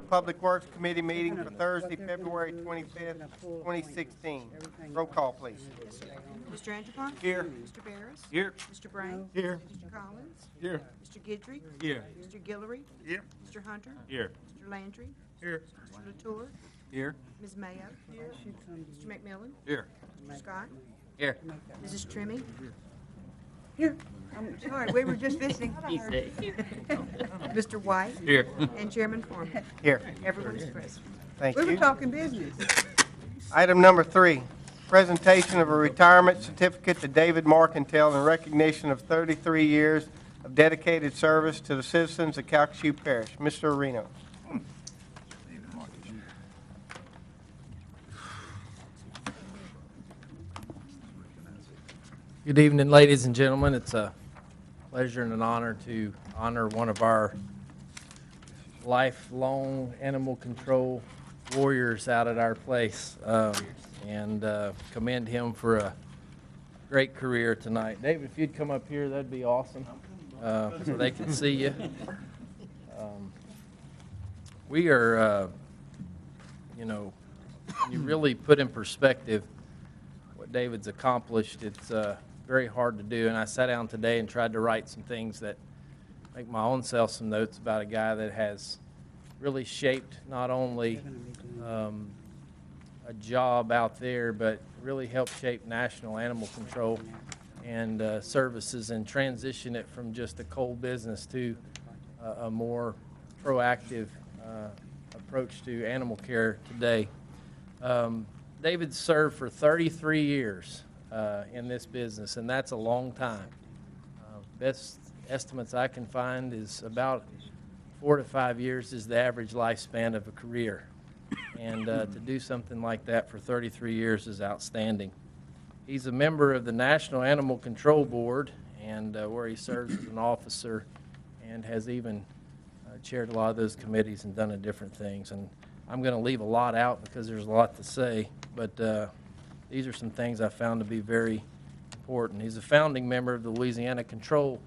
Public Works Committee meeting for Thursday, February 25th, 2016. Roll call, please. Mr. Antoine? Here. Mr. Barris? Here. Mr. Brown? Here. Mr. Collins? Here. Mr. Guidry? Here. Mr. Guillory? Here. Mr. Hunter? Here. Mr. Landry? Here. Mr. Latour? Here. Ms. Mayo? Here. Mr. McMillan? Here. Mr. Scott? Here. Mrs. Trimmie? Here. I'm sorry, we were just visiting. Mr. White? Here. And Chairman Foreman. Here. Everyone's present. Thank We were you. talking business. Item number 3, presentation of a retirement certificate to David Marcantel in recognition of 33 years of dedicated service to the citizens of Calcasieu Parish. Mr. Areno. Good evening, ladies and gentlemen. It's a pleasure and an honor to honor one of our lifelong animal control warriors out at our place and commend him for a great career tonight. David, if you'd come up here, that'd be awesome so they can see you. We are, you really put in perspective what David's accomplished. It's very hard to do, and I sat down today and tried to write some things that make my own self some notes about a guy that has really shaped not only a job out there, but really helped shape national animal control and services and transition it from just a cold business to a more proactive approach to animal care today. David served for 33 years in this business, and that's a long time. Best estimates I can find is about 4 to 5 years is the average lifespan of a career. And to do something like that for 33 years is outstanding. He's a member of the National Animal Control Board, and where he serves as an officer and has even chaired a lot of those committees and done different things. And I'm going to leave a lot out because there's a lot to say, but these are some things I found to be very important. He's a founding member of the Louisiana Control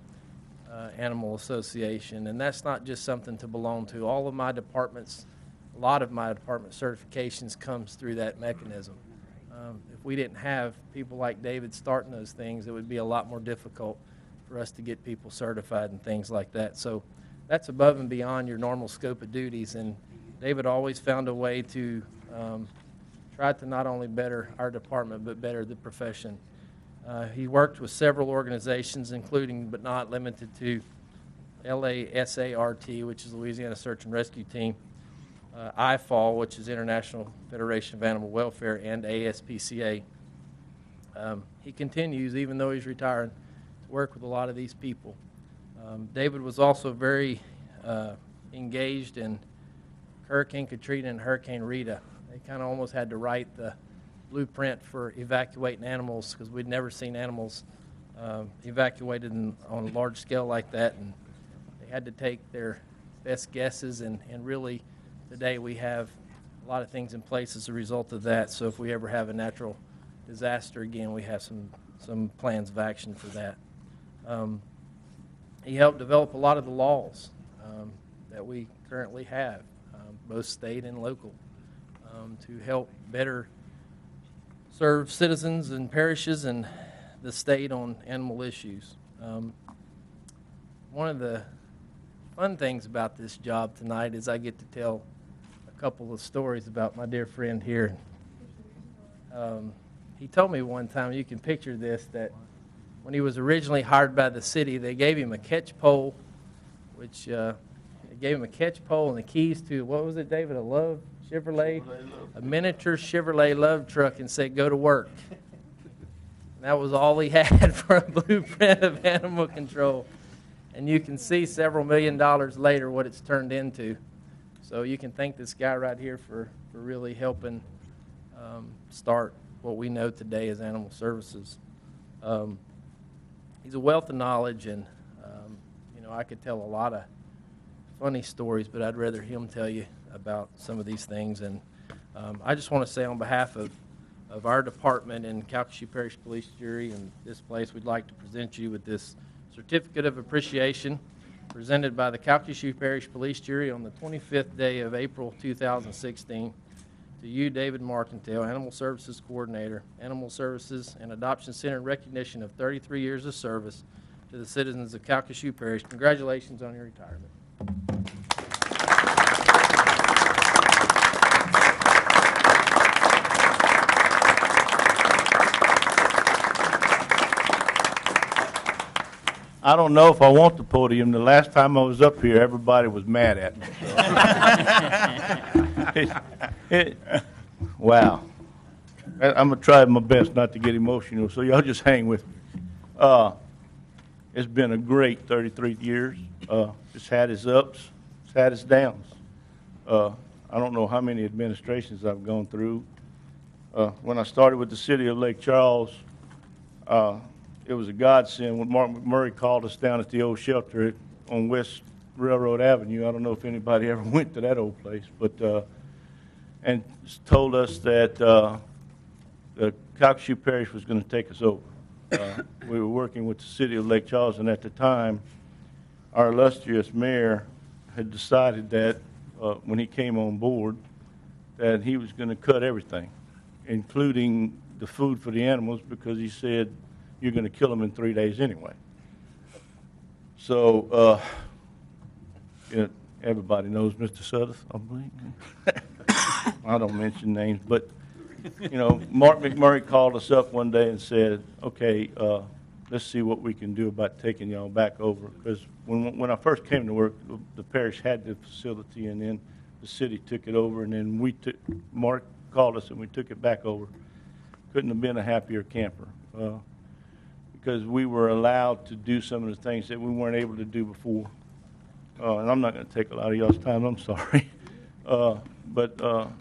Animal Association, and that's not just something to belong to. All of my departments, a lot of my department certifications comes through that mechanism. If we didn't have people like David starting those things, it would be a lot more difficult for us to get people certified and things like that. So that's above and beyond your normal scope of duties, and David always found a way to try to not only better our department, but better the profession. He worked with several organizations, including but not limited to LASART, which is Louisiana Search and Rescue Team, IFAL, which is International Federation of Animal Welfare, and ASPCA. He continues, even though he's retired, to work with a lot of these people. David was also very engaged in Hurricane Katrina and Hurricane Rita. They kind of almost had to write the blueprint for evacuating animals because we'd never seen animals evacuated on a large scale like that, and they had to take their best guesses, and really today we have a lot of things in place as a result of that. So if we ever have a natural disaster again, we have some plans of action for that. He helped develop a lot of the laws that we currently have, both state and local, to help better serve citizens and parishes and the state on animal issues. One of the fun things about this job tonight is I get to tell a couple of stories about my dear friend here. He told me one time, you can picture this, that when he was originally hired by the city, they gave him a catch pole, which they gave him a catch pole and the keys to, what was it, David, a Love Chevrolet? A miniature Chevrolet Love truck, and said, go to work. And that was all he had for a blueprint of animal control. And you can see several $1 million later what it's turned into. So you can thank this guy right here for really helping start what we know today as animal services. He's a wealth of knowledge, and I could tell a lot of funny stories, but I'd rather him tell you about some of these things. And I just want to say on behalf of our department and Calcasieu Parish Police Jury and this place, we'd like to present you with this certificate of appreciation. presented by the Calcasieu Parish Police Jury on the 25th day of April 2016. To you, David Marcantel, Animal Services Coordinator, Animal Services and Adoption Center, in recognition of 33 years of service to the citizens of Calcasieu Parish. Congratulations on your retirement. I don't know if I want the podium. The last time I was up here, everybody was mad at me. Wow. I'm going to try my best not to get emotional, so y'all just hang with me. It's been a great 33 years. It's had its ups, it's had its downs. I don't know how many administrations I've gone through. When I started with the city of Lake Charles, it was a godsend when Mark McMurray called us down at the old shelter on West Railroad Avenue. I don't know if anybody ever went to that old place, but and told us that the Calcasieu Parish was going to take us over. We were working with the city of Lake Charles, and at the time, our illustrious mayor had decided that when he came on board, that he was going to cut everything, including the food for the animals, because he said, you're going to kill them in 3 days anyway. So, everybody knows Mr. Suddeth, I believe. I don't mention names, but, Mark McMurray called us up one day and said, okay, let's see what we can do about taking y'all back over. Because when I first came to work, the parish had the facility, and then the city took it over, and then Mark called us and we took it back over. Couldn't have been a happier camper. Because we were allowed to do some of the things that we weren't able to do before. And I'm not going to take a lot of y'all's time, I'm sorry. But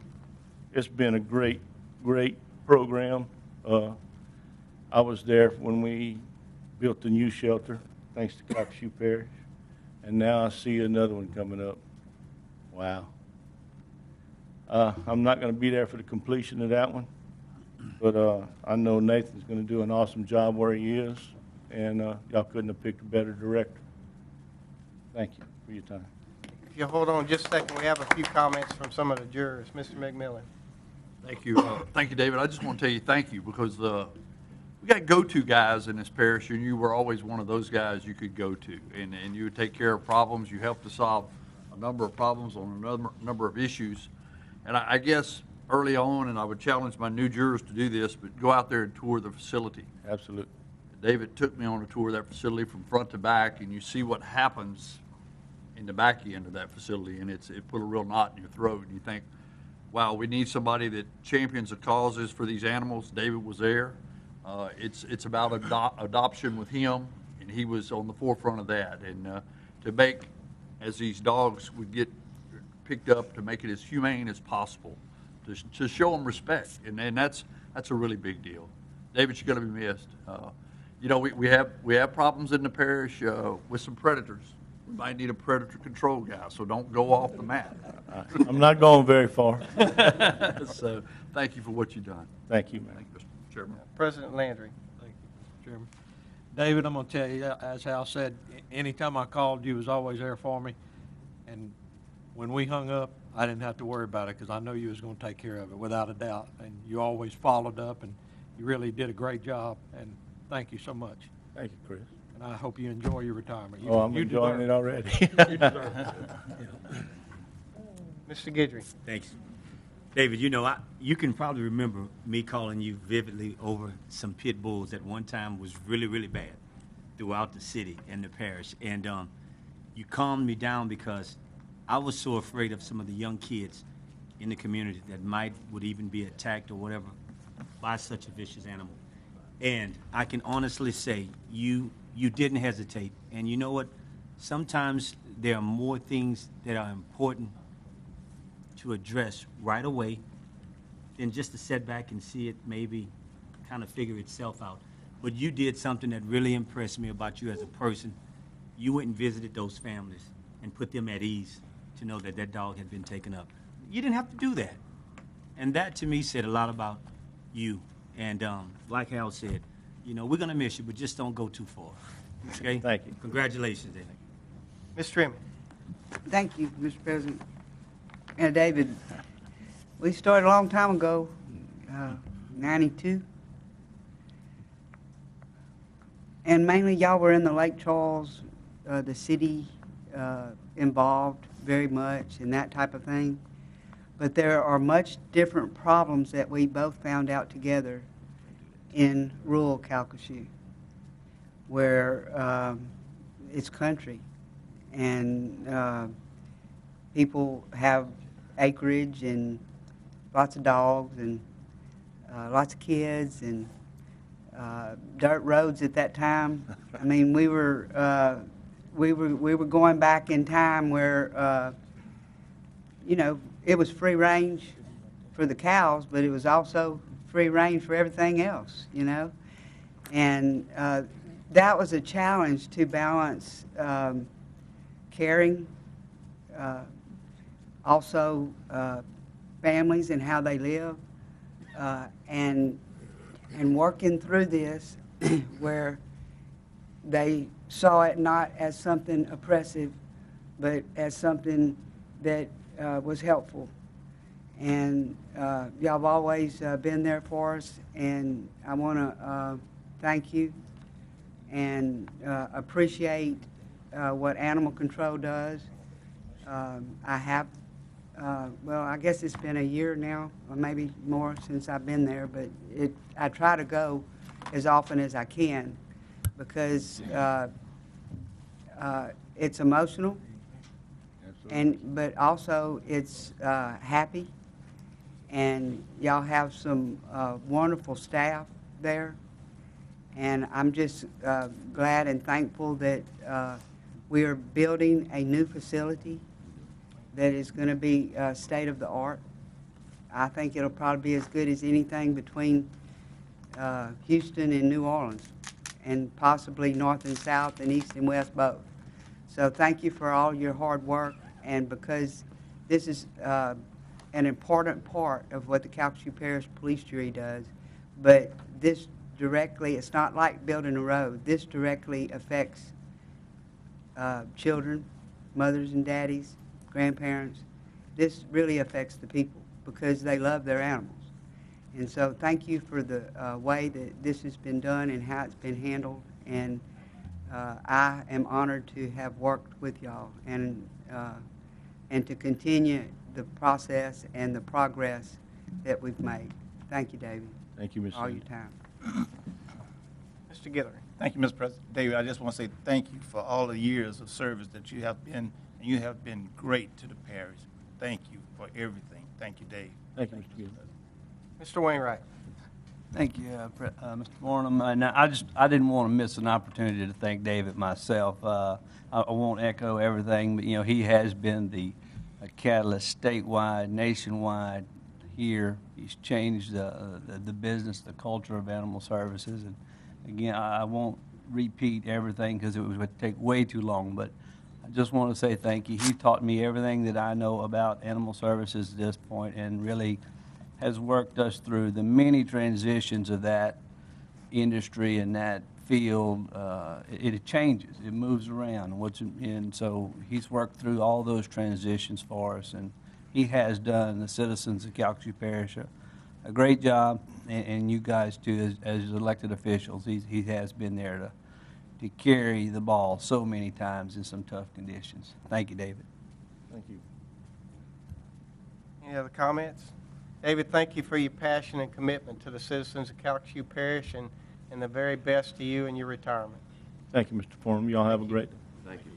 it's been a great, great program. I was there when we built the new shelter, thanks to Calcasieu Parish. And now I see another one coming up. Wow. I'm not going to be there for the completion of that one. But I know Nathan's going to do an awesome job where he is, and y'all couldn't have picked a better director. Thank you for your time. If you hold on just a second, we have a few comments from some of the jurors. Mr. McMillan. Thank you. Thank you, David. I just want to tell you thank you, because we got go-to guys in this parish, and you were always one of those guys you could go to, and you would take care of problems. You helped to solve a number of problems on a number of issues. And I guess early on, and I would challenge my new jurors to do this, but go out there and tour the facility. Absolutely. David took me on a tour of that facility from front to back, and you see what happens in the back end of that facility, and it put a real knot in your throat, and you think, wow, we need somebody that champions the causes for these animals. David was there. It's about adoption with him, and he was on the forefront of that. And to make, as these dogs would get picked up, to make it as humane as possible, to show them respect, and that's a really big deal. David, you're going to be missed. We have problems in the parish with some predators. We might need a predator control guy, so don't go off the map. I'm not going very far. So thank you for what you've done. Thank you, man. Thank you, Mr. Chairman. President Landry. Thank you, Mr. Chairman. David, I'm going to tell you, as Hal said, anytime I called, you was always there for me. And when we hung up, I didn't have to worry about it, because I know you was going to take care of it without a doubt. And you always followed up, and you really did a great job. And thank you so much. Thank you, Chris. And I hope you enjoy your retirement. I'm enjoying it already. You deserve it. Mr. Guidry. Thanks. David, you can probably remember me calling you vividly over some pit bulls that one time was really, really bad throughout the city and the parish. And you calmed me down, because I was so afraid of some of the young kids in the community that would even be attacked or whatever by such a vicious animal. And I can honestly say you didn't hesitate. And you know what? Sometimes there are more things that are important to address right away than just to sit back and see it maybe kind of figure itself out. But you did something that really impressed me about you as a person. You went and visited those families and put them at ease to know that that dog had been taken up. You didn't have to do that. And that, to me, said a lot about you. And like Hal said, we're going to miss you, but just don't go too far. Okay? Thank you. Congratulations, David. Ms. Trimmie. Thank you, Mr. President. And David, we started a long time ago, 92. And mainly y'all were in the Lake Charles, the city involved very much in that type of thing. But there are much different problems that we both found out together in rural Calcasieu, where it's country and people have acreage and lots of dogs and lots of kids and dirt roads at that time. I mean, we were going back in time where you know, it was free range for the cows, but it was also free range for everything else, you know. And that was a challenge to balance caring, also families and how they live, and working through this where they saw it not as something oppressive, but as something that was helpful. And y'all have always been there for us, and I want to thank you and appreciate what Animal Control does. I have, well, I guess it's been a year now, or maybe more since I've been there, but I try to go as often as I can because it's emotional, but also it's happy, and y'all have some wonderful staff there, and I'm just glad and thankful that we are building a new facility that is going to be state of the art. I think it'll probably be as good as anything between Houston and New Orleans, and possibly north and south and east and west both. So thank you for all your hard work, and because this is an important part of what the Calcasieu Parish Police Jury does, but this directly, it's not like building a road. This directly affects children, mothers and daddies, grandparents. This really affects the people because they love their animals. And so thank you for the way that this has been done and how it's been handled. And I am honored to have worked with y'all and to continue the process and the progress that we've made. Thank you, David. Thank you, Ms. All your time. Mr. Guillory. Thank you, Mr. President. David, I just want to say thank you for all the years of service that you have been, and you have been great to the parish. Thank you for everything. Thank you, Dave. Thank you, Mr. Guillory. Mr. Wainwright. Thank you, Mr. Farnum. And I didn't want to miss an opportunity to thank David myself. I won't echo everything, but he has been the catalyst statewide, nationwide. Here, he's changed the business, the culture of animal services. And again, I won't repeat everything because it would take way too long. But I just want to say thank you. He taught me everything that I know about animal services at this point, and really has worked us through the many transitions of that industry and that field. It changes, it moves around, and so he's worked through all those transitions for us, and he has done the citizens of Calcasieu Parish a great job, and you guys too, as elected officials. He has been there to carry the ball so many times in some tough conditions. Thank you, David. Thank you. Any other comments? David, thank you for your passion and commitment to the citizens of Calcasieu Parish, and the very best to you in your retirement. Thank you, Mr. Farnum. Y'all have a great day. Thank you.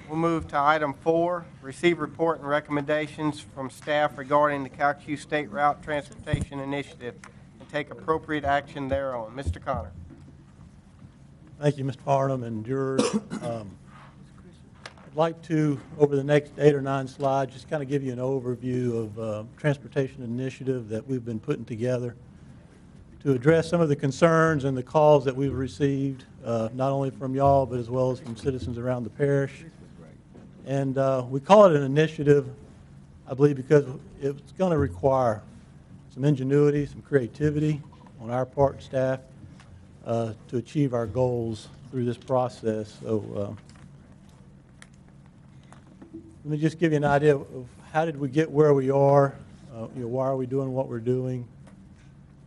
We'll move to item 4, receive report and recommendations from staff regarding the Calcasieu State Route Transportation Initiative and take appropriate action thereon. Mr. Connor. Thank you, Mr. Farnum and jurors. I'd like to, over the next 8 or 9 slides, just kind of give you an overview of transportation initiative that we've been putting together to address some of the concerns and the calls that we've received, not only from y'all, but as well as from citizens around the parish. And we call it an initiative, I believe, because it's going to require some ingenuity, some creativity on our part, staff, to achieve our goals through this process. So let me just give you an idea of how did we get where we are, why are we doing what we're doing.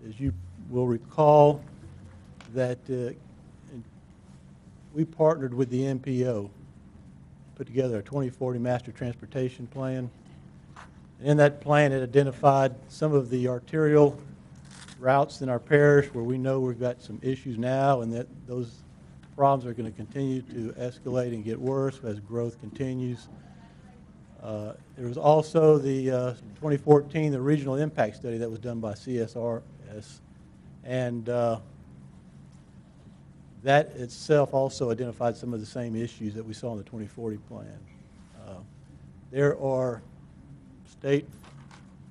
As you will recall that we partnered with the MPO, put together a 2040 Master Transportation Plan. And in that plan, it identified some of the arterial routes in our parish where we know we've got some issues now and that those problems are going to continue to escalate and get worse as growth continues. There was also the 2014, the regional impact study that was done by CSRS, and that itself also identified some of the same issues that we saw in the 2040 plan. There are state,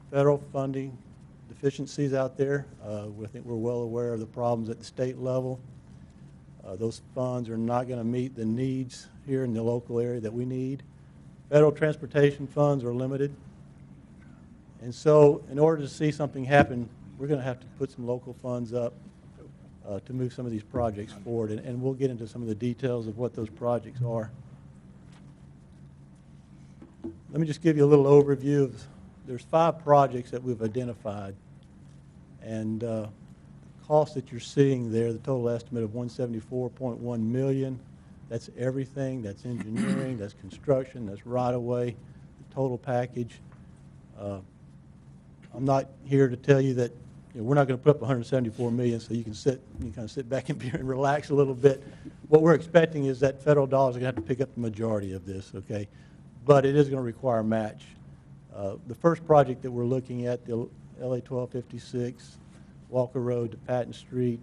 federal funding deficiencies out there. I think we're well aware of the problems at the state level. Those funds are not going to meet the needs here in the local area that we need. Federal transportation funds are limited. And so in order to see something happen, we're going to have to put some local funds up to move some of these projects forward. And we'll get into some of the details of what those projects are. Let me just give you a little overview of, there's 5 projects that we've identified. And the cost that you're seeing there, the total estimate of $174.1 million, that's everything. That's engineering, that's construction, that's right-of-way, the total package. I'm not here to tell you that we're not going to put up $174 million so you can kind of sit back and relax a little bit. What we're expecting is that federal dollars are going to have to pick up the majority of this, okay? But it is going to require a match. The first project that we're looking at, the LA 1256, Walker Road to Patton Street,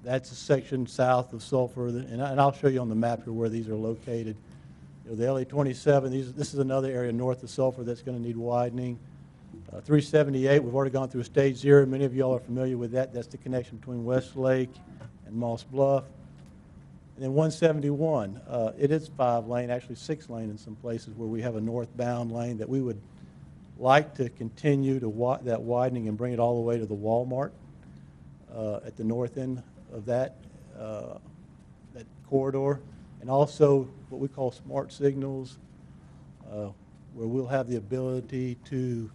that's a section south of Sulphur, and I'll show you on the map here where these are located. The LA 27, this is another area north of Sulphur that's going to need widening. 378, we've already gone through stage 0. Many of y'all are familiar with that. That's the connection between Westlake and Moss Bluff. And then 171, it is 5-lane, actually 6-lane in some places where we have a northbound lane that we would like to continue to that widening and bring it all the way to the Walmart at the north end of that corridor. And also what we call smart signals, where we'll have the ability to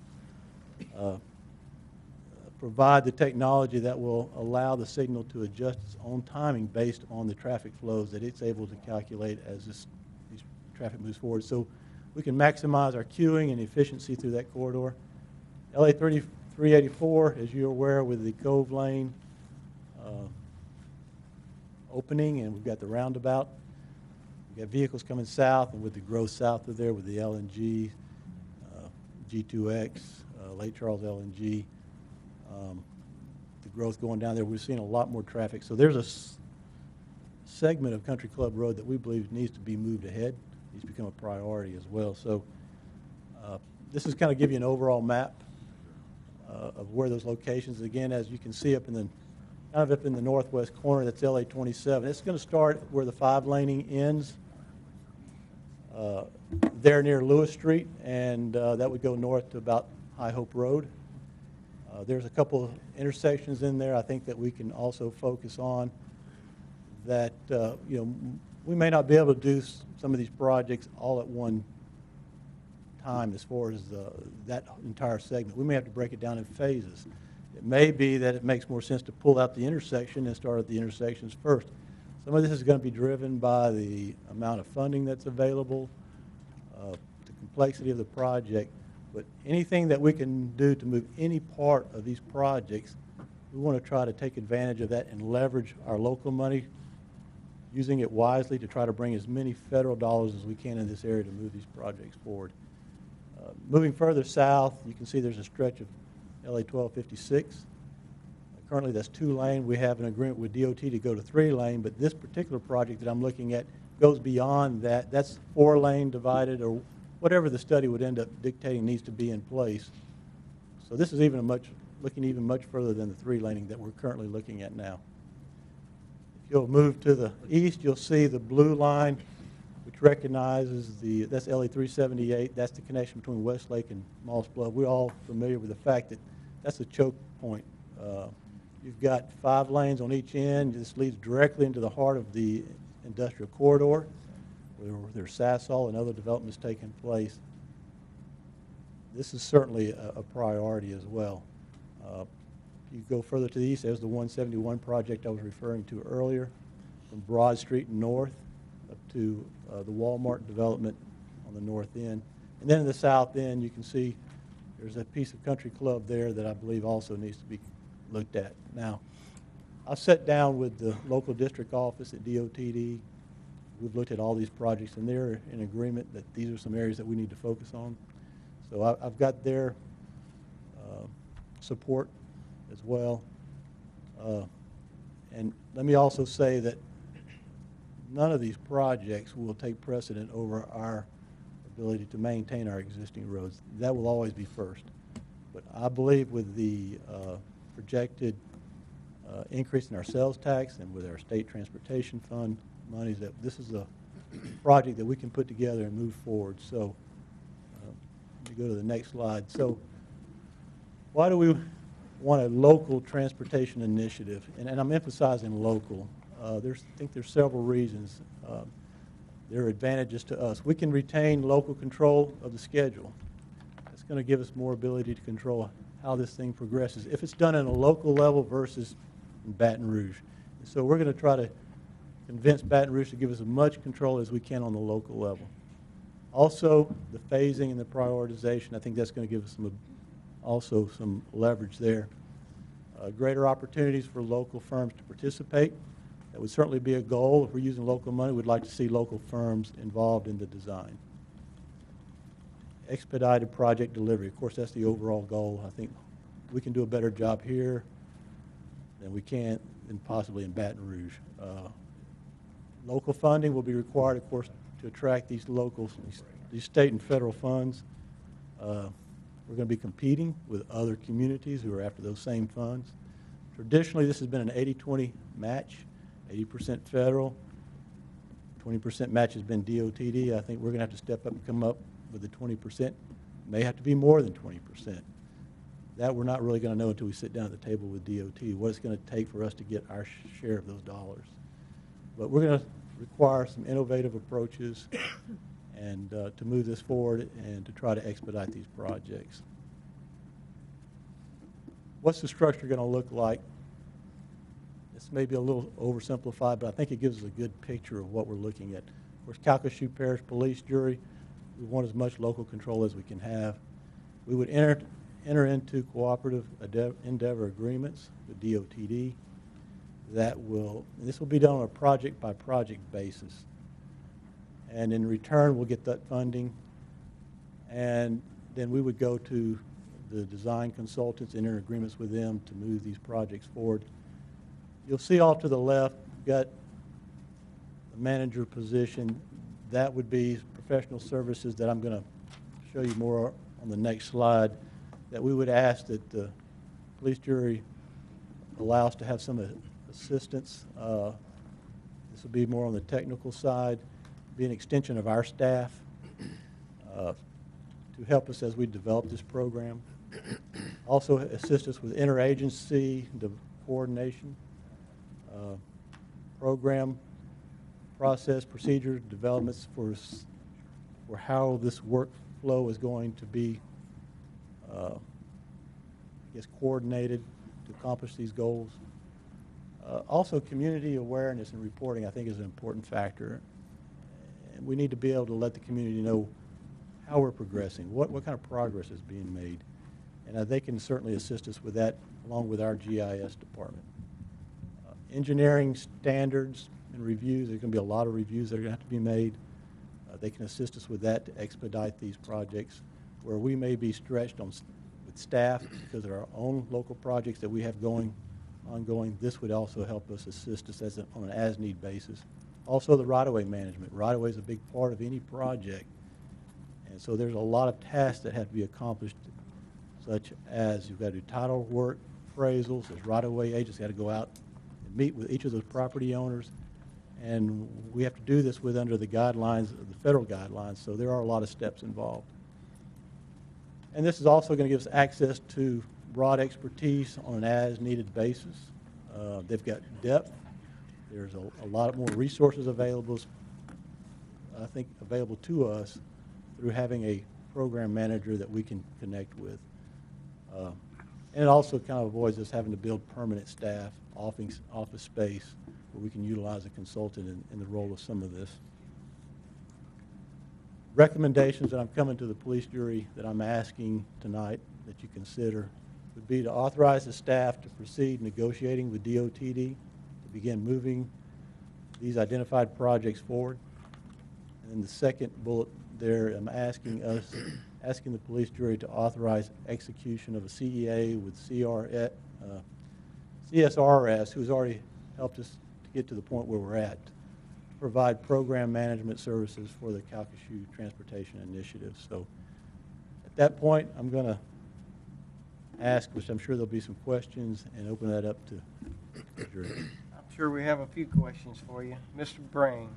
provide the technology that will allow the signal to adjust its own timing based on the traffic flows that it's able to calculate as this traffic moves forward. So we can maximize our queuing and efficiency through that corridor. LA 384, as you're aware, with the Cove Lane opening, and we've got the roundabout. We've got vehicles coming south, and with the growth south of there with the LNG, G2X, Lake Charles LNG, the growth going down there, we're seeing a lot more traffic. So there's a segment of Country Club Road that we believe needs to be moved ahead. It needs to become a priority as well. So this is kind of give you an overall map of where those locations. Again, as you can see up in the northwest corner, that's LA 27. It's going to start where the 5-laning ends, there near Lewis Street, and that would go north to about High Hope Road. There's a couple of intersections in there I think that we can also focus on that, we may not be able to do some of these projects all at one time as far as that entire segment. We may have to break it down in phases. It may be that it makes more sense to pull out the intersection and start at the intersections first. Some of this is going to be driven by the amount of funding that's available, the complexity of the project, but anything that we can do to move any part of these projects, we want to try to take advantage of that and leverage our local money, using it wisely to try to bring as many federal dollars as we can in this area to move these projects forward. Moving further south, you can see there's a stretch of LA 1256. Currently that's 2-lane. We have an agreement with DOT to go to 3-lane, but this particular project that I'm looking at goes beyond that. That's 4-lane divided, or whatever the study would end up dictating needs to be in place. So this is looking even much further than the 3-laning that we're currently looking at now. If you'll move to the east, you'll see the blue line, which recognizes that's LA 378. That's the connection between Westlake and Moss Bluff. We're all familiar with the fact that that's a choke point You've got 5 lanes on each end. This leads directly into the heart of the industrial corridor, where there's Sasol and other developments taking place. This is certainly a priority as well. You go further to the east, there's the 171 project I was referring to earlier, from Broad Street north up to the Walmart development on the north end. And then in the south end, you can see there's a piece of country club there that I believe also needs to be looked at. Now, I've sat down with the local district office at DOTD. We've looked at all these projects, and they're in agreement that these are some areas that we need to focus on. So I've got their support as well. And let me also say that none of these projects will take precedent over our ability to maintain our existing roads. That will always be first. But I believe with the projected increase in our sales tax and with our state transportation fund monies, that this is a project that we can put together and move forward. So let me go to the next slide. So why do we want a local transportation initiative? And I'm emphasizing local. I think there's several reasons. There are advantages to us. We can retain local control of the schedule. It's going to give us more ability to control how this thing progresses if it's done at a local level versus in Baton Rouge. And so we're going to try to convince Baton Rouge to give us as much control as we can on the local level. Also, the phasing and the prioritization, I think that's going to give us also some leverage there. Greater opportunities for local firms to participate. That would certainly be a goal. If we're using local money, we'd like to see local firms involved in the design. Expedited project delivery. Of course, that's the overall goal. I think we can do a better job here than we can and possibly in Baton Rouge. Local funding will be required, of course, to attract these locals, these state and federal funds. We're going to be competing with other communities who are after those same funds. Traditionally, this has been an 80-20 match, 80% federal, 20% match has been DOTD. I think we're going to have to step up and come up with the 20%. May have to be more than 20%. That we're not really going to know until we sit down at the table with DOT, what it's going to take for us to get our share of those dollars. But we're going to require some innovative approaches and to move this forward and to try to expedite these projects. What's the structure going to look like? This may be a little oversimplified, but I think it gives us a good picture of what we're looking at. Of course, Calcasieu Parish Police Jury, we want as much local control as we can have. We would enter into cooperative endeavor agreements with DOTD. This will be done on a project-by-project basis. And in return, we'll get that funding. And then we would go to the design consultants, enter agreements with them to move these projects forward. You'll see off to the left, we've got the manager position. That would be professional services that I'm going to show you more on the next slide, that we would ask that the police jury allow us to have some assistance. This will be more on the technical side, be an extension of our staff to help us as we develop this program. Also assist us with interagency coordination, program process, procedure developments for how this workflow is going to be coordinated to accomplish these goals. Also, community awareness and reporting, I think, is an important factor. And we need to be able to let the community know how we're progressing, what kind of progress is being made. And they can certainly assist us with that, along with our GIS department. Engineering standards and reviews, there's going to be a lot of reviews that are going to have to be made. They can assist us with that to expedite these projects, where we may be stretched with staff because of our own local projects that we have ongoing. This would also help us assist us on an as-need basis. Also, the right-of-way management. Right-of-way is a big part of any project. And so there's a lot of tasks that have to be accomplished, such as you've got to do title work, appraisals, there's right-of-way agents got to go out and meet with each of those property owners. And we have to do this under the guidelines, the federal guidelines, so there are a lot of steps involved. And this is also going to give us access to broad expertise on an as-needed basis. They've got depth. There's a lot more resources available, I think, available to us through having a program manager that we can connect with. And it also kind of avoids us having to build permanent staff, office space, where we can utilize a consultant in the role of some of this. Recommendations that I'm coming to the police jury that I'm asking tonight that you consider would be to authorize the staff to proceed negotiating with DOTD to begin moving these identified projects forward. And then the second bullet there, I'm asking the police jury to authorize execution of a CEA with CSRS, who's already helped us to get to the point where we're at, to provide program management services for the Calcasieu Transportation Initiative. So at that point, I'm going to ask, which I'm sure there'll be some questions, and open that up to the jury. I'm sure we have a few questions for you. Mr. Brain.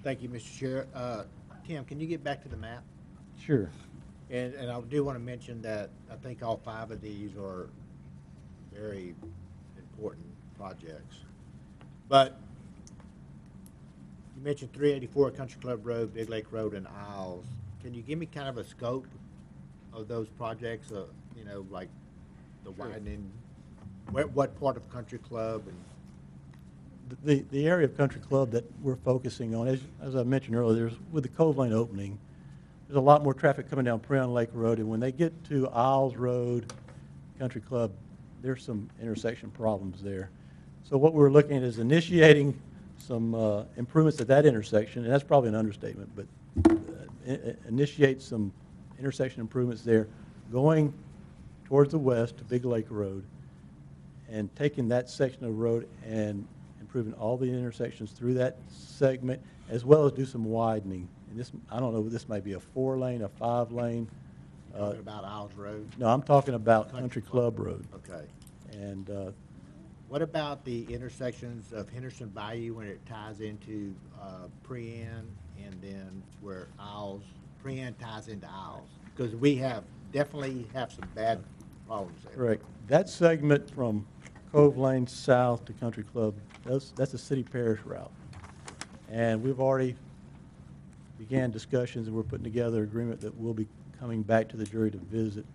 Thank you, Mr. Chair. Tim, can you get back to the map? Sure. And I do want to mention that I think all 5 of these are very important projects. But you mentioned 384 Country Club Road, Big Lake Road, and Isles. Can you give me kind of a scope of those projects? You know, like the widening, what part of Country Club? And The area of Country Club that we're focusing on, as I mentioned earlier, with the Cove Lane opening, there's a lot more traffic coming down Preon Lake Road, and when they get to Isles Road, Country Club, there's some intersection problems there. So what we're looking at is initiating some improvements at that intersection, and that's probably an understatement, but initiate some intersection improvements there, going towards the west to Big Lake Road, and taking that section of road and improving all the intersections through that segment, as well as do some widening. And this, I don't know, this might be a 4-lane, a 5-lane. Talking about Isles Road? No, I'm talking about Country Club Road. Okay. And what about the intersections of Henderson Bayou when it ties into Prean, and then where Isles, Prean ties into Isles? Because we definitely have some bad problems there. correct. That segment from Cove Lane south to Country Club, that's a city parish route. And we've already began discussions, and we're putting together an agreement that we'll be coming back to the jury to visit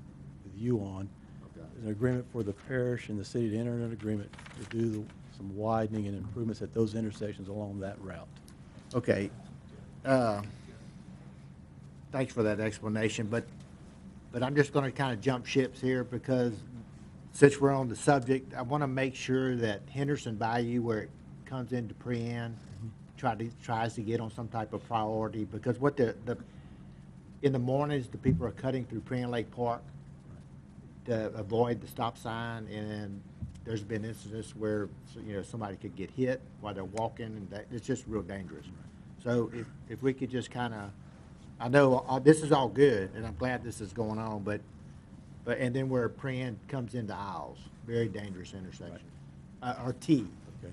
with you on. Okay. There's an agreement for the parish and the city to enter an agreement to do some widening and improvements at those intersections along that route. Okay. Thanks for that explanation, but I'm just going to kind of jump ships here because since we're on the subject, I want to make sure that Henderson Bayou, where it comes into Prean, tries to get on some type of priority, because what in the mornings, the people are cutting through Prean Lake Park to avoid the stop sign, and there's been incidents where somebody could get hit while they're walking, and it's just real dangerous. So if we could just kind of, I know this is all good, and I'm glad this is going on, but and then where Prean comes into Isles, very dangerous intersection, or T. Okay.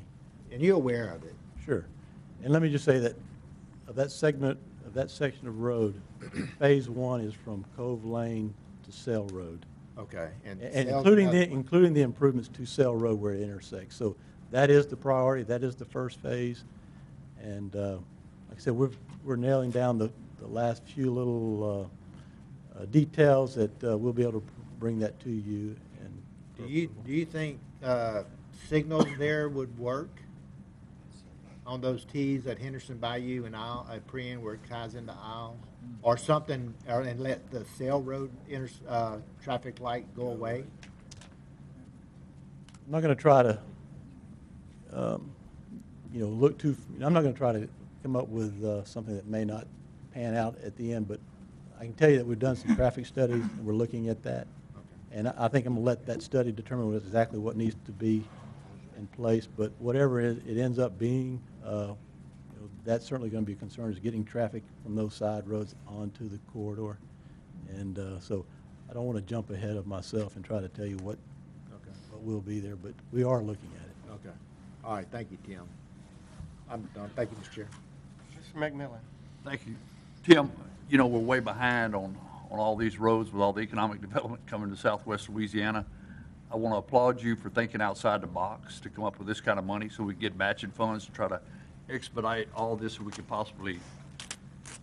And you're aware of it. Sure. And let me just say that of that segment, of that section of road, phase 1 is from Cove Lane to Cell Road. Okay. And including the improvements to Cell Road where it intersects. So that is the priority. That is the first phase. And like I said, we're nailing down the last few little details that we'll be able to bring that to you. And do you think signals there would work on those T's at Henderson Bayou and at Prean where it ties into Isles, or something, and let the Cell Road traffic light go away? I'm not going to try to, look too. I'm not going to try to come up with something that may not pan out at the end. But I can tell you that we've done some traffic studies, and we're looking at that. Okay. And I think I'm going to let that study determine exactly what needs to be in place. But whatever it ends up being, that's certainly going to be a concern, is getting traffic from those side roads onto the corridor. And so I don't want to jump ahead of myself and try to tell you what will be there, but we are looking at it. Okay. All right. Thank you, Tim. I'm done. Thank you, Mr. Chair. Mr. McMillan. Thank you. Tim, we're way behind on all these roads with all the economic development coming to southwest Louisiana. I want to applaud you for thinking outside the box to come up with this kind of money so we can get matching funds to try to expedite all this we could possibly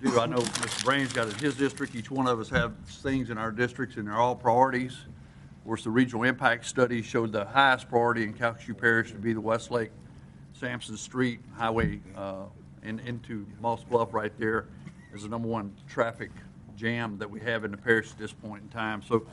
do. I know Mr. Brain's got it in his district. Each one of us have things in our districts, and they're all priorities. Of course, the regional impact study showed the highest priority in Calcasieu Parish to be the Westlake Sampson Street Highway and into Moss Bluff right there is the #1 traffic jam that we have in the parish at this point in time. So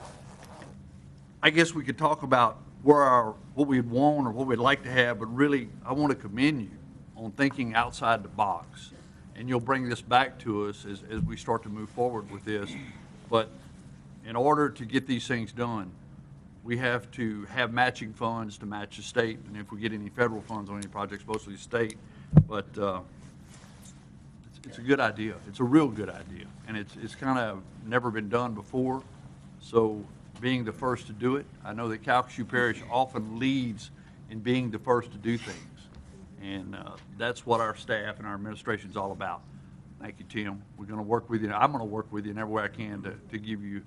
I guess we could talk about what we'd want or what we'd like to have, but really, I want to commend you on thinking outside the box. And you'll bring this back to us as we start to move forward with this. But in order to get these things done, we have to have matching funds to match the state. And if we get any federal funds on any projects, mostly the state. But it's a good idea. It's a real good idea. And it's kind of never been done before. So being the first to do it, I know that Calcasieu Parish often leads in being the first to do things. And that's what our staff and our administration is all about. Thank you, Tim. We're going to work with you. I'm going to work with you in every way I can to give you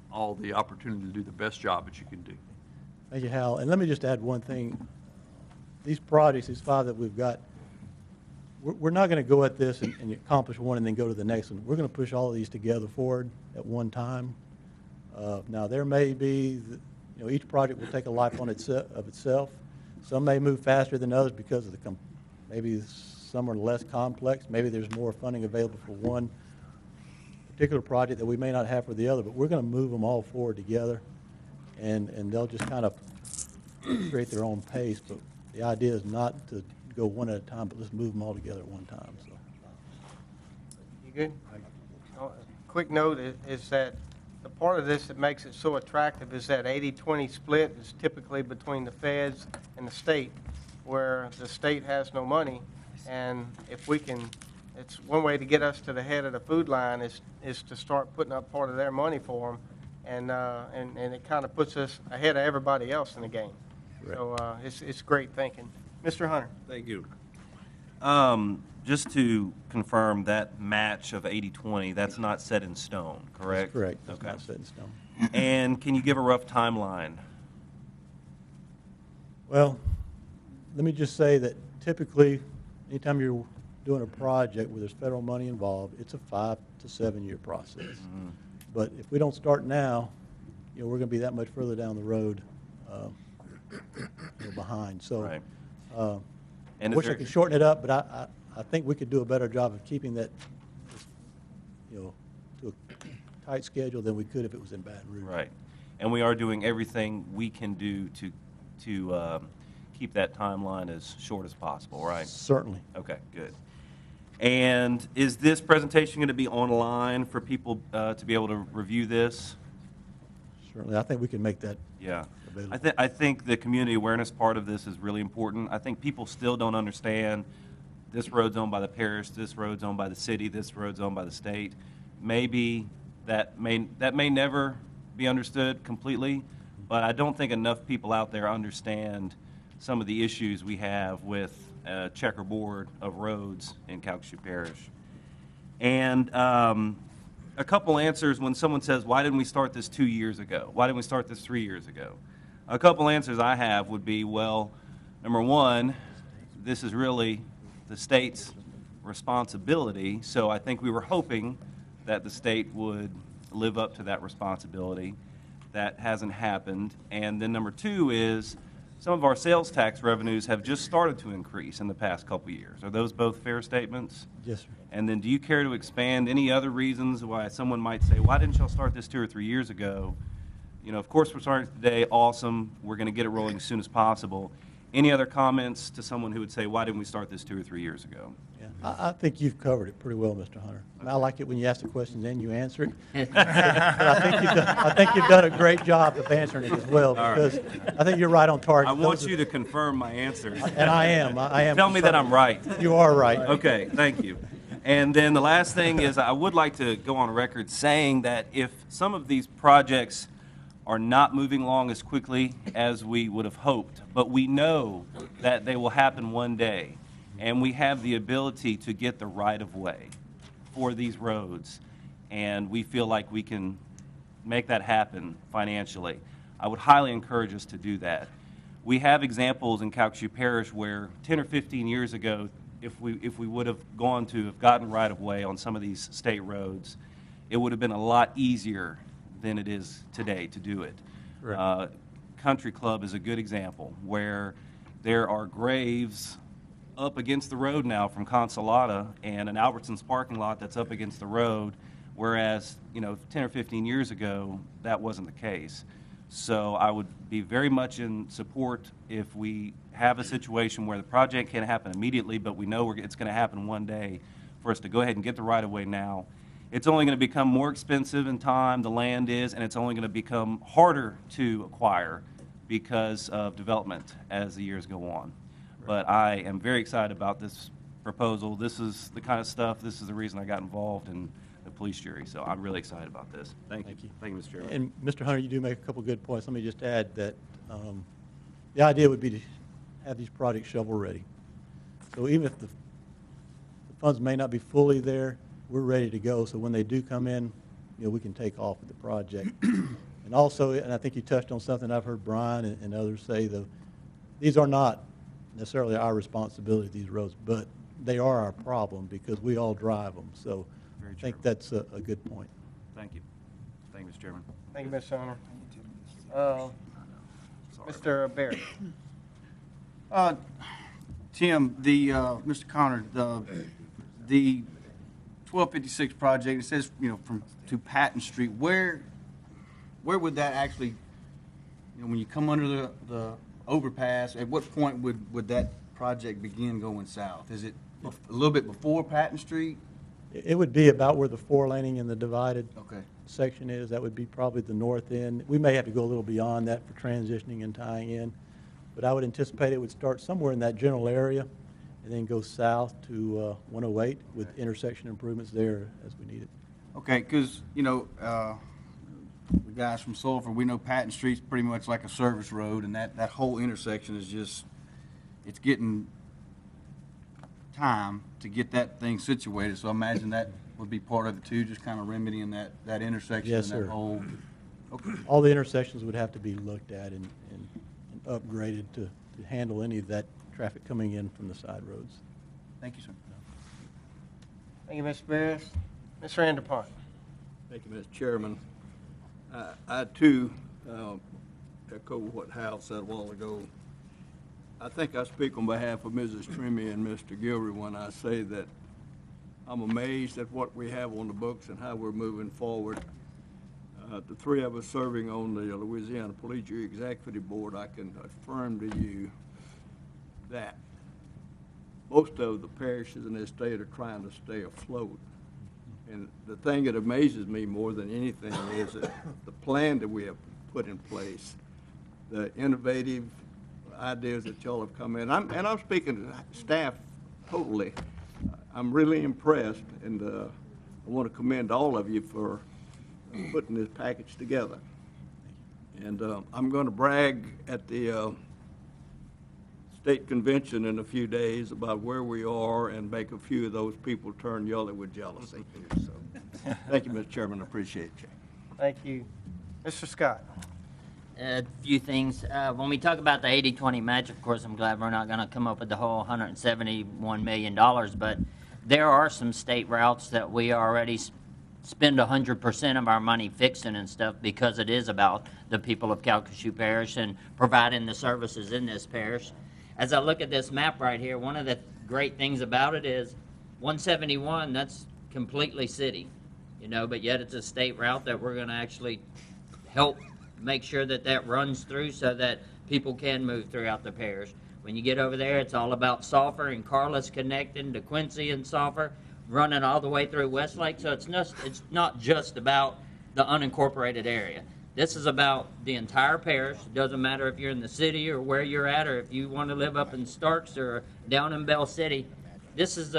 all the opportunity to do the best job that you can do. Thank you, Hal. And let me just add one thing. These projects, these 5 that we've got, we're not going to go at this and accomplish one and then go to the next one. We're going to push all of these together forward at one time. Now, there may be, each project will take a life on itself. Some may move faster than others because of maybe some are less complex. Maybe there's more funding available for one particular project that we may not have for the other. But we're going to move them all forward together, and they'll just kind of create their own pace. But the idea is not to go one at a time, but let's move them all together at one time. So. You good? Quick note is that the part of this that makes it so attractive is that 80-20 split is typically between the feds and the state, where the state has no money. And if we can, it's one way to get us to the head of the food line is to start putting up part of their money for them, and it kind of puts us ahead of everybody else in the game. Right. So it's great thinking. Mr. Hunter. Thank you. Just to confirm, that match of 80-20, that's not set in stone, correct? That's correct. That's okay. not set in stone. And can you give a rough timeline? Well, let me just say that typically, anytime you're doing a project where there's federal money involved, it's a 5 to 7 year process. Mm-hmm. But if we don't start now, we're going to be that much further down the road behind. So right. I wish I could shorten it up, but I think we could do a better job of keeping that, to a tight schedule than we could if it was in Baton Rouge. Right. And we are doing everything we can do to keep that timeline as short as possible, right? Certainly. Okay, good. And is this presentation going to be online for people to be able to review this? Certainly. I think we can make that available. I think the community awareness part of this is really important. I think people still don't understand this road's owned by the parish, this road's owned by the city, this road's owned by the state. Maybe that may never be understood completely, but I don't think enough people out there understand some of the issues we have with a checkerboard of roads in Calcasieu Parish. And a couple answers when someone says, why didn't we start this 2 years ago? Why didn't we start this 3 years ago? A couple answers I have would be, well, number one, this is really the state's responsibility, so I think we were hoping that the state would live up to that responsibility. That hasn't happened. And then number two is some of our sales tax revenues have just started to increase in the past couple years. Are those both fair statements? Yes, sir. And then do you care to expand any other reasons why someone might say, why didn't y'all start this 2 or 3 years ago? Of course we're starting today, awesome. We're going to get it rolling as soon as possible. Any other comments to someone who would say, why didn't we start this 2 or 3 years ago? Yeah, I think you've covered it pretty well, Mr. Hunter. I like it when you ask the question and you answer it. But I think you've done a great job of answering it as well, because I think you're right on target. I want you to confirm my answers. And I am. Tell me that I'm right. You are right. Okay, thank you. And then the last thing is I would like to go on record saying that if some of these projects are not moving along as quickly as we would have hoped, but we know that they will happen one day, and we have the ability to get the right-of-way for these roads, and we feel like we can make that happen financially. I would highly encourage us to do that. We have examples in Calcasieu Parish where 10 or 15 years ago, if we would have gotten right of way on some of these state roads, it would have been a lot easier than it is today to do it. Country Club is a good example where there are graves up against the road now from Consolata and an Albertsons parking lot that's up against the road, whereas 10 or 15 years ago that wasn't the case. So I would be very much in support if we have a situation where the project can't happen immediately, but we know it's going to happen one day, for us to go ahead and get the right-of-way now. It's only going to become more expensive in time, the land is, and it's only going to become harder to acquire because of development as the years go on. But I am very excited about this proposal. This is the kind of stuff, this is the reason I got involved in the police jury, so I'm really excited about this. Thank you. Thank you, Mr. Chairman. And Mr. Hunter, you do make a couple good points. Let me just add that the idea would be to have these projects shovel-ready. So even if the funds may not be fully there, we're ready to go. So when they do come in, we can take off with the project. And also, and I think you touched on something I've heard Brian and others say, these are not necessarily our responsibility, these roads, but they are our problem because we all drive them. So I think that's a good point. Thank you. Thank you, Mr. Chairman. Thank you, Mr. Hunter. Mr. Barrett. Tim, Mr. Connor, the 1256 project, it says, to Patton Street. Where would that actually, when you come under the overpass, at what point would that project begin going south? Is it a little bit before Patton Street? It would be about where the four-laning and the divided section is. That would be probably the north end. We may have to go a little beyond that for transitioning and tying in, but I would anticipate it would start somewhere in that general area and then go south to 108 with intersection improvements there as we need it. Okay, because, the guys from Sulphur, we know Patton Street's pretty much like a service road, and that whole intersection is just, it's getting time to get that thing situated. So I imagine that would be part of it too, just kind of remedying that intersection. Yes, and that sir. whole. Okay. All the intersections would have to be looked at and upgraded to handle any of that traffic coming in from the side roads. Thank you, sir. Thank you, Mr. Barrett. Mr. Anderpont. Thank you, Mr. Chairman. I too echo what Hal said a while ago. I think I speak on behalf of Mrs. Trimmy and Mr. Gilry when I say that I'm amazed at what we have on the books and how we're moving forward. The three of us serving on the Louisiana Police Jury Executive Board, I can affirm to you that most of the parishes in this state are trying to stay afloat. And the thing that amazes me more than anything is that the plan that we have put in place, the innovative ideas that y'all have come in. And I'm speaking to staff totally. I'm really impressed, and I want to commend all of you for putting this package together. And I'm going to brag at the state convention in a few days about where we are and make a few of those people turn yellow with jealousy. So, thank you, Mr. Chairman. I appreciate you. Thank you. Mr. Scott. A few things. When we talk about the 80-20 match, of course, I'm glad we're not going to come up with the whole $171 million, but there are some state routes that we already spend 100% of our money fixing and stuff because it is about the people of Calcasieu Parish and providing the services in this parish. As I look at this map right here, one of the great things about it is 171, that's completely city, but yet it's a state route that we're going to actually help make sure that runs through so that people can move throughout the parish. When you get over there, it's all about Sulphur and Carlos connecting to Quincy and Sulphur, running all the way through Westlake. So it's not just about the unincorporated area. This is about the entire parish. It doesn't matter if you're in the city or where you're at, or if you want to live up in Starks or down in Bell City. This is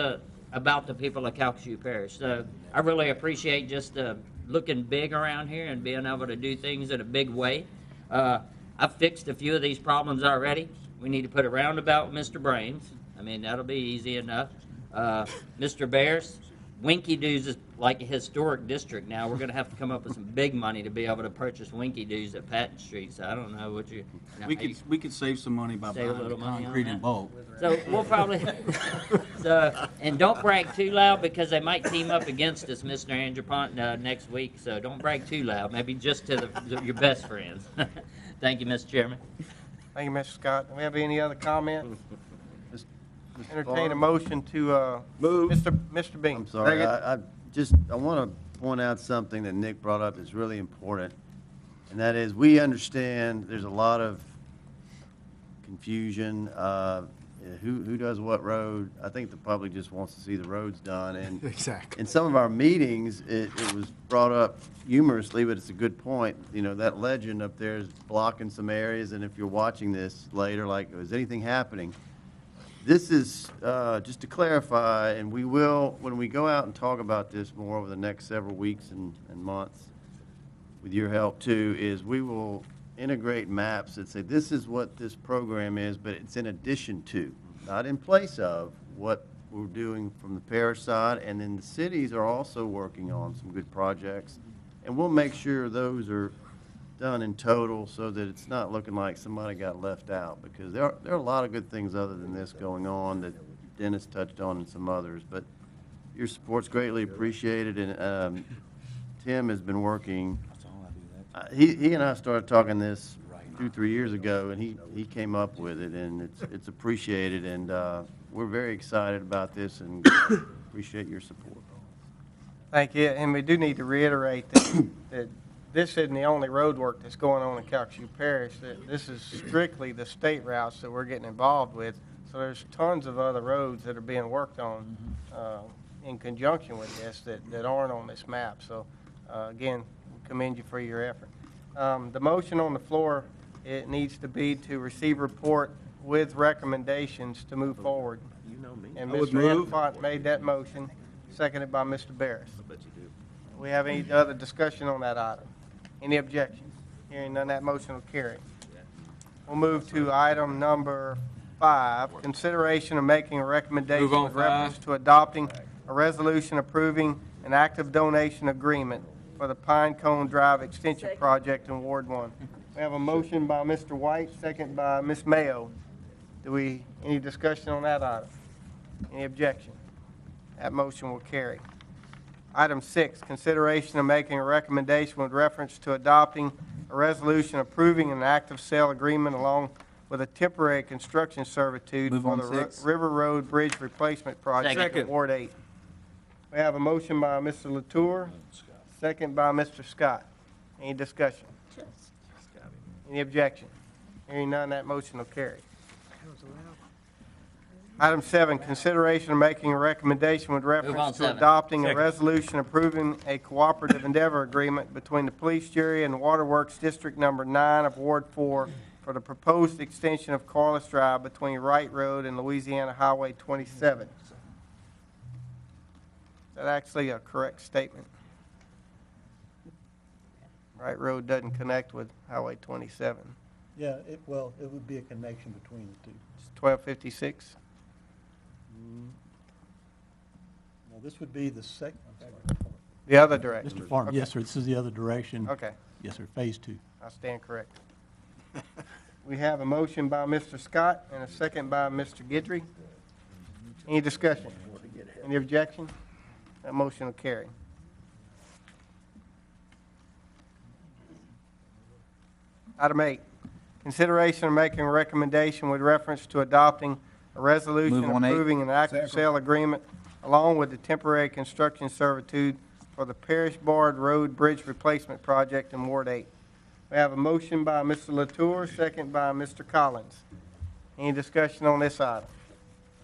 about the people of Calcasieu Parish. So I really appreciate just looking big around here and being able to do things in a big way. I've fixed a few of these problems already. We need to put a roundabout with Mr. Brains. I mean, that'll be easy enough. Mr. Bears, Winky Doos is like a historic district now. We're gonna have to come up with some big money to be able to purchase Winky Doos at Patton Street, so I don't know what you. We could save some money by Save a buying little the money on concrete in that. bulk. So we'll probably, and don't brag too loud because they might team up against us, Mr. Andrew next week. So don't brag too loud. Maybe just to your best friends. Thank you, Mr. Chairman. Thank you, Mr. Scott. Do we have any other comments? Entertain a motion to, Move. Mr. Bean. I'm sorry, I want to point out something that Nick brought up that's really important, and that is, we understand there's a lot of confusion, who does what road. I think the public just wants to see the roads done, and Exactly. in some of our meetings, it was brought up humorously, but it's a good point. You know, that legend up there is blocking some areas, and if you're watching this later, like, is anything happening? This is, just to clarify, and we will, when we go out and talk about this more over the next several weeks and months, with your help too, is we will integrate maps that say this is what this program is, but it's in addition to, not in place of, what we're doing from the parish side. And then the cities are also working on some good projects. And we'll make sure those are done in total so that it's not looking like somebody got left out, because there are a lot of good things other than this going on that Dennis touched on and some others. But your support's greatly appreciated, and Tim has been working. He and I started talking this 2-3 years ago, and he came up with it, and it's appreciated, and we're very excited about this and appreciate your support. Thank you, and we do need to reiterate that this isn't the only road work that's going on in Calcasieu Parish. That this is strictly the state routes that we're getting involved with. So there's tons of other roads that are being worked on in conjunction with this that aren't on this map. So again, commend you for your effort. The motion on the floor, it needs to be to receive report with recommendations to move forward. You know me. And I would Mr. move. Infant made that motion, seconded by Mr. Barris. I bet you do. We have any other discussion on that item? Any objections? Hearing none, that motion will carry. We'll move to item number 5, consideration of making a recommendation Move on with reference 5. to adopting a resolution approving an active donation agreement for the Pine Cone Drive Extension Project in Ward 1. We have a motion by Mr. White, second by Ms. Mayo. Any discussion on that item? Any objection? That motion will carry. Item 6, consideration of making a recommendation with reference to adopting a resolution approving an active sale agreement along with a temporary construction servitude Move for on the 6. River Road Bridge Replacement Project in Second. Ward 8. We have a motion by Mr. Latour, second by Mr. Scott. Any discussion? Any objection? Hearing none, that motion will carry. Item 7, consideration of making a recommendation with Move on reference to 7. adopting a Second. resolution approving a cooperative endeavor agreement between the police jury and Waterworks District Number 9 of Ward 4 for the proposed extension of Carlos Drive between Wright Road and Louisiana Highway 27. Is that actually a correct statement? Wright Road doesn't connect with Highway 27. Yeah, it would be a connection between the two. It's 1256. No, this would be the second, I'm sorry. The other direction. Mr. Farmer, Okay. yes, sir, this is the other direction. Okay. Yes, sir, phase 2. I stand corrected. We have a motion by Mr. Scott and a second by Mr. Guidry. Any discussion? Any objection? That motion will carry. Item 8, consideration of making a recommendation with reference to adopting a resolution Move on 8. approving an active sale agreement along with the temporary construction servitude for the Parish Bard Road Bridge Replacement Project in Ward 8. We have a motion by Mr. Latour, second by Mr. Collins. Any discussion on this item?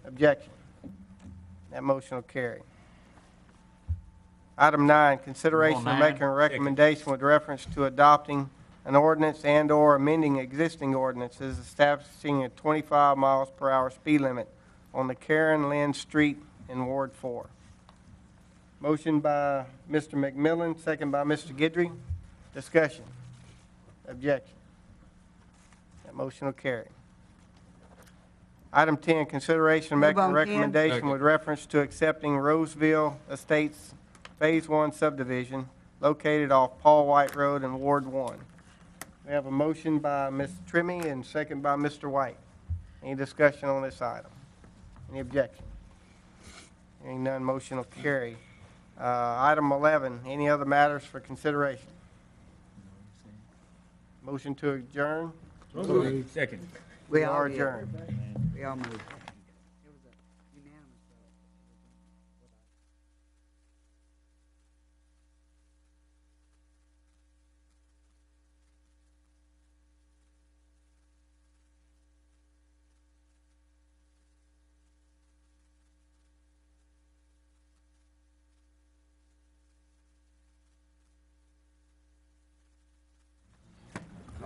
Objection? That motion will carry. Item 9, consideration of 9. making a recommendation with reference to adopting an ordinance and/or amending existing ordinances establishing a 25 miles per hour speed limit on the Karen Lynn Street in Ward 4. Motion by Mr. McMillan, second by Mr. Guidry. Discussion. Objection. That motion will carry. Item 10, consideration and make Move a on 10. recommendation with reference to accepting Roseville Estates Phase 1 subdivision located off Paul White Road in Ward 1. We have a motion by Ms. Trimmy and second by Mr. White. Any discussion on this item? Any objection? Hearing none, motion will carry. Item 11, any other matters for consideration? Motion to adjourn? Second. We all are did. adjourned. We all moved.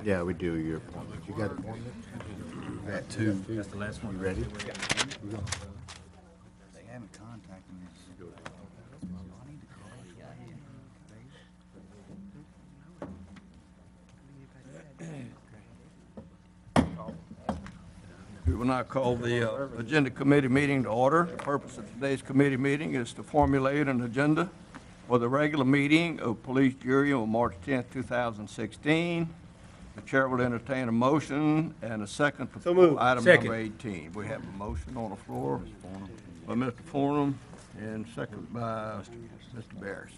Yeah, we do your appointment. You got appointment? Got two. That's the last one. You ready? They haven't contacted me. We will now call the Agenda Committee meeting to order. The purpose of today's committee meeting is to formulate an agenda for the regular meeting of Police Jury on March 10th, 2016. The chair will entertain a motion and a second for item Second. number 18. We have a motion on the floor by Mr. Fornum and second by Mr. Barris.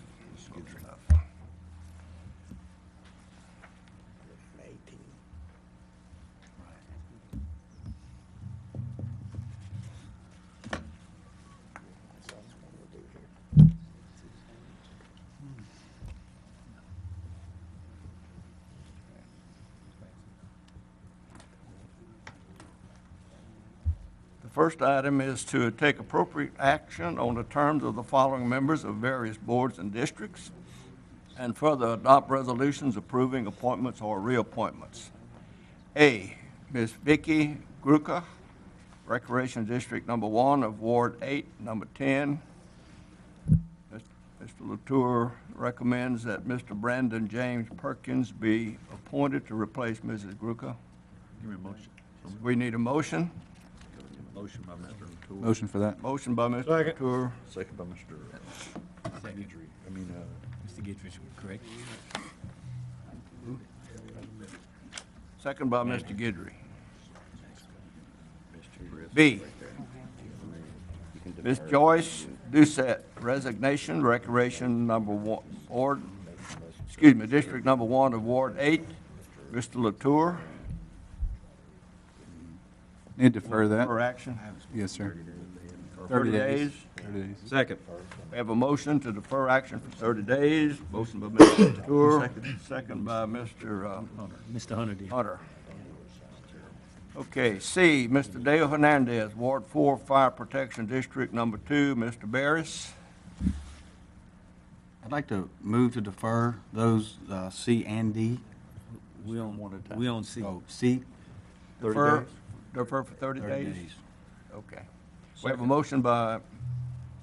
The first item is to take appropriate action on the terms of the following members of various boards and districts, and further adopt resolutions approving appointments or reappointments. A, Ms. Vicky Gruca, Recreation District Number 1 of Ward 8, Number 10. Mr. Latour recommends that Mr. Brandon James Perkins be appointed to replace Mrs. Gruca. Give me a motion. We need a motion. Motion by Mr. Latour. Motion for that. Motion by Mr. Latour. Second by Mr. Guidry. Mr. Gittrich, correct? Second by Mr. Guidry. B, Ms. Joyce Doucette, resignation, Recreation Number 1, Ward, District Number 1 of Ward 8. Mr. Latour. Need to defer that. For action. Yes, sir. 30 days. 30 days. Second. We have a motion to defer action for 30 days. Motion by Mr. Latour, second by Mr. Mr. Hunter did. Hunter. Okay, C, Mr. Dale Hernandez, Ward 4, Fire Protection District Number 2. Mr. Barris. I'd like to move to defer those C and D. We on C. Oh, C, Defer for 30 30 days? days. Okay. We have a motion by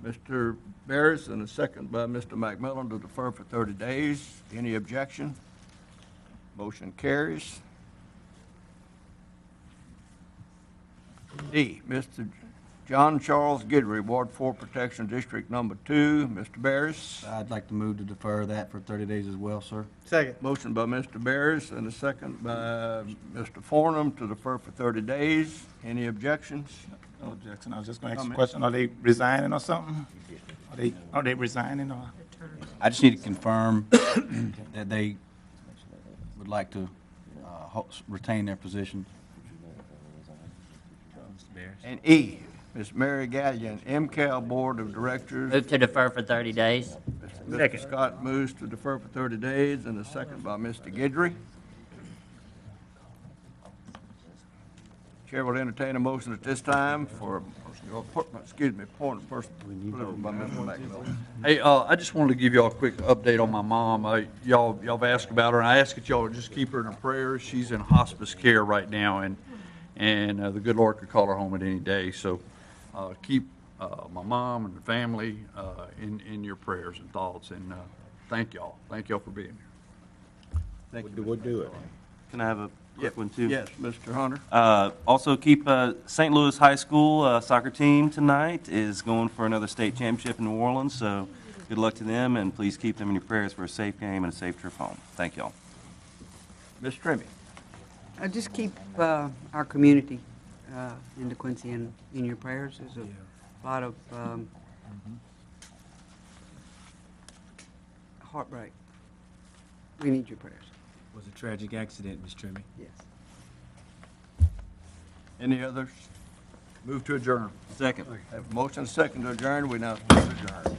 Mr. Barris and a second by Mr. McMillan to defer for 30 days. Any objection? Motion carries. D, Mr. John Charles Guidry, Ward 4 Protection District Number 2. Mr. Barris. I'd like to move to defer that for 30 days as well, sir. Second. Motion by Mr. Barris and a second by Mr. Fornum to defer for 30 days. Any objections? No objection. I was just going to ask you a Comment. question. Are they resigning or something? Are they resigning or? I just need to confirm that they would like to retain their positions. And E, Ms. Mary Gallion, MCAL Board of Directors. Move to defer for 30 days. Mr. Scott moves to defer for 30 days, and a second by Mr. Guidry. Chair will entertain a motion at this time for, appointment person, delivered by Mr. McMillan. Hey, I just wanted to give y'all a quick update on my mom. Y'all have asked about her, and I ask that y'all just keep her in her prayers. She's in hospice care right now, and the good Lord could call her home at any day. So keep my mom and the family in your prayers and thoughts, and thank y'all. Thank y'all for being here. Thank you. We'll do it. Can I have a quick one too. Yes, Mr. Hunter. Also, keep St. Louis High School soccer team tonight is going for another state championship in New Orleans, so good luck to them, and please keep them in your prayers for a safe game and a safe trip home. Thank y'all. Ms. Trimmy. Just keep our community in DeQuincy in your prayers. There's a lot of heartbreak. We need your prayers. It was a tragic accident, Ms. Trimmy. Yes. Any others? Move to adjourn. Second. Have a motion second to adjourn. We now stand adjourned.